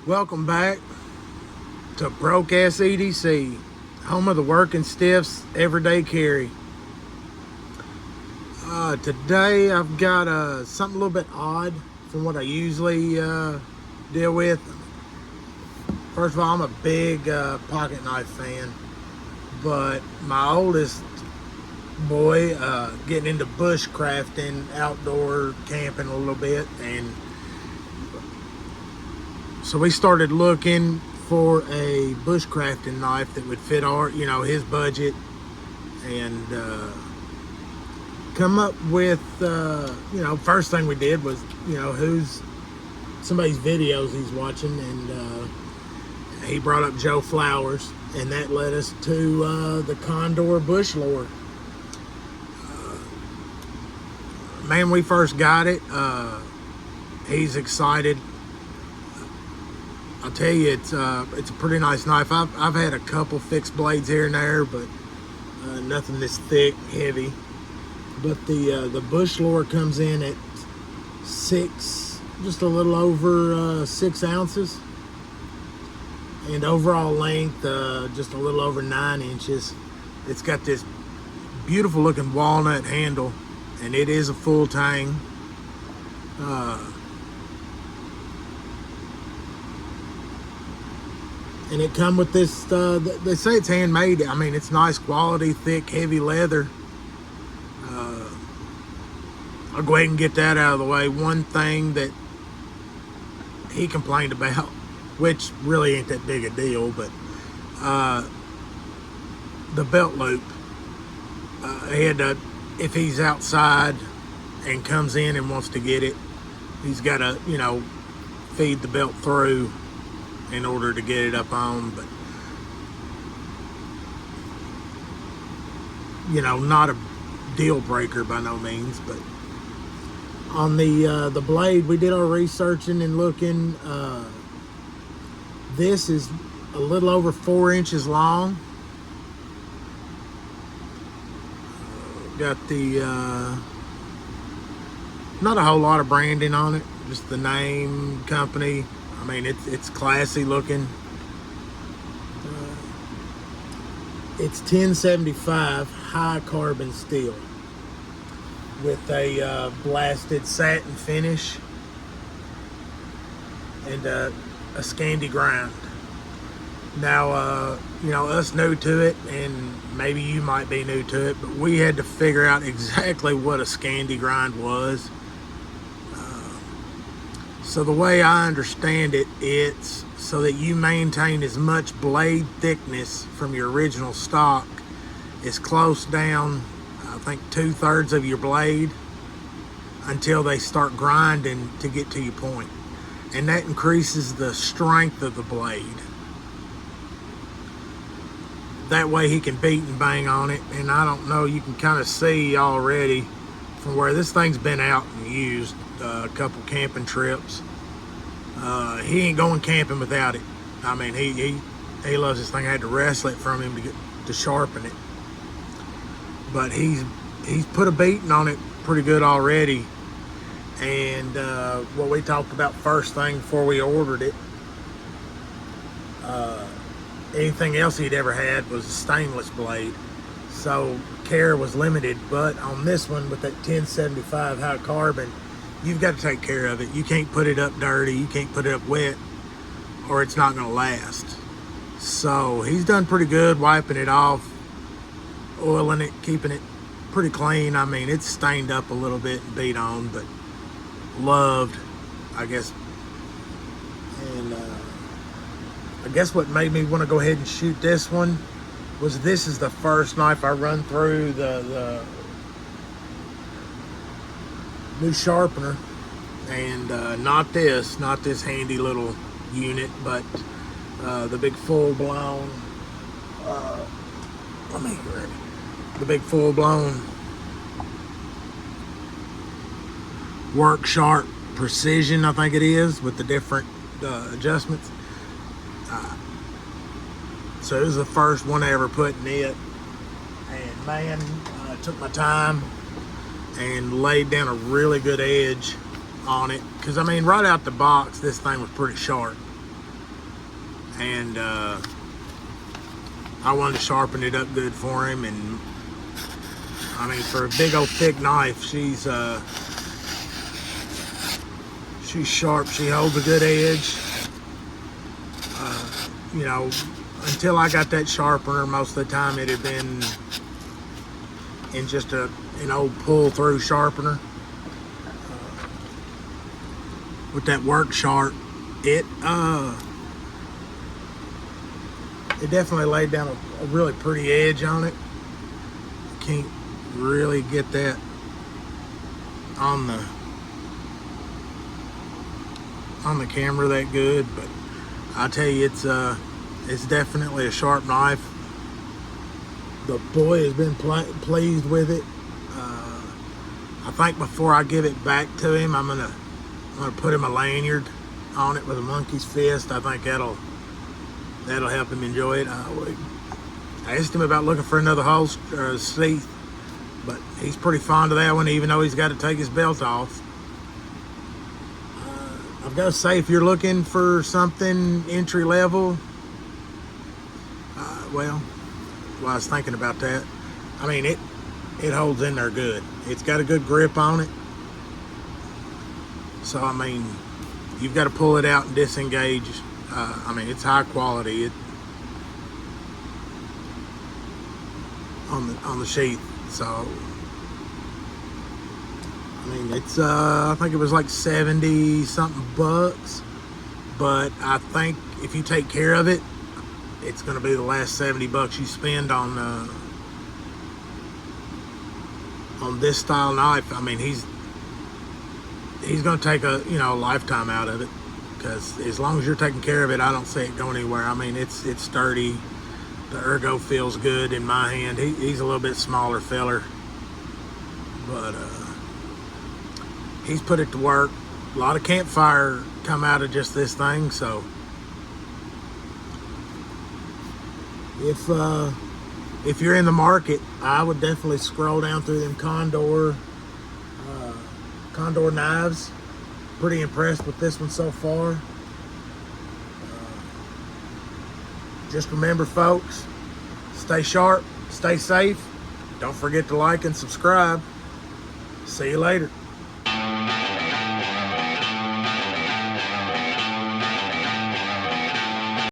Welcome back to Broke Ass EDC, home of the working stiffs everyday carry. Today I've got something a little bit odd from what I usually deal with. First of all, I'm a big pocket knife fan, but my oldest boy getting into bushcrafting, outdoor camping a little bit, and so we started looking for a bushcrafting knife that would fit our, his budget, and come up with, first thing we did was, who's somebody's videos he's watching, and he brought up Joe Flowers, and that led us to the Condor Bushlore. Man, we first got it. He's excited. I'll tell you, it's a pretty nice knife. I've had a couple fixed blades here and there, but nothing this thick, heavy. But the Bushlore comes in at just a little over 6 ounces, and overall length just a little over 9 inches. It's got this beautiful looking walnut handle, and it is a full tang. And it come with this, they say it's handmade. I mean, it's nice quality, thick, heavy leather. I'll go ahead and get that out of the way. One thing that he complained about, which really ain't that big a deal, but the belt loop. He had to, if he's outside and comes in and wants to get it, he's got to, feed the belt through in order to get it up on. But not a deal breaker by no means. But on the blade, we did our researching and looking. This is a little over 4 inches long. Got the not a whole lot of branding on it, just the name, company. I mean, it's classy looking. It's 1075 high carbon steel with a blasted satin finish and a Scandi grind. Now, us new to it, and maybe you might be new to it, but we had to figure out exactly what a Scandi grind was. So the way I understand it, it's so that you maintain as much blade thickness from your original stock as close down, I think 2/3 of your blade, until they start grinding to get to your point. And that increases the strength of the blade. That way he can beat and bang on it. And I don't know, you can kind of see already from where this thing's been out and used a couple camping trips. He ain't going camping without it. I mean, he loves this thing. I had to wrestle it from him to sharpen it. But he's put a beating on it pretty good already. And what we talked about first thing before we ordered it, anything else he'd ever had was a stainless blade. So care was limited, but on this one with that 1075 high carbon, you've got to take care of it. You can't put it up dirty, you can't put it up wet, or it's not gonna last. So he's done pretty good wiping it off, oiling it, keeping it pretty clean. I mean, it's stained up a little bit and beat on, but loved, I guess. And I guess what made me want to go ahead and shoot this one was this is the first knife I run through the new sharpener, and not this handy little unit, but the big full-blown Work Sharp Precision, I think it is, with the different adjustments. So this is the first one I ever put in it, and man, I took my time and laid down a really good edge on it, because I mean, right out the box this thing was pretty sharp. and I wanted to sharpen it up good for him. And I mean, for a big old thick knife, she's sharp. She holds a good edge. You know, until I got that sharpener, most of the time it had been in just an old pull-through sharpener. With that work sharp, it definitely laid down a really pretty edge on it. Can't really get that on the camera that good, but I tell you, it's definitely a sharp knife. The boy has been pleased with it. I think before I give it back to him, I'm gonna put him a lanyard on it with a monkey's fist. I think that'll help him enjoy it. I asked him about looking for another holster or a sheath, but he's pretty fond of that one, even though he's got to take his belt off. I've got to say, if you're looking for something entry level, well, I was thinking about that. I mean, it holds in there good. It's got a good grip on it. So, I mean, you've got to pull it out and disengage. I mean, it's high quality on the sheath. So, I mean, it's I think it was like 70 something bucks, but I think if you take care of it, it's going to be the last 70 bucks you spend on this style knife. I mean, he's going to take a lifetime out of it, because as long as you're taking care of it, I don't see it going anywhere. I mean, it's sturdy. The ergo feels good in my hand. He's a little bit smaller feller, but he's put it to work. A lot of campfire come out of just this thing. So if you're in the market, I would definitely scroll down through them Condor knives. Pretty impressed with this one so far. Just remember, folks, stay sharp, stay safe. Don't forget to like and subscribe. See you later.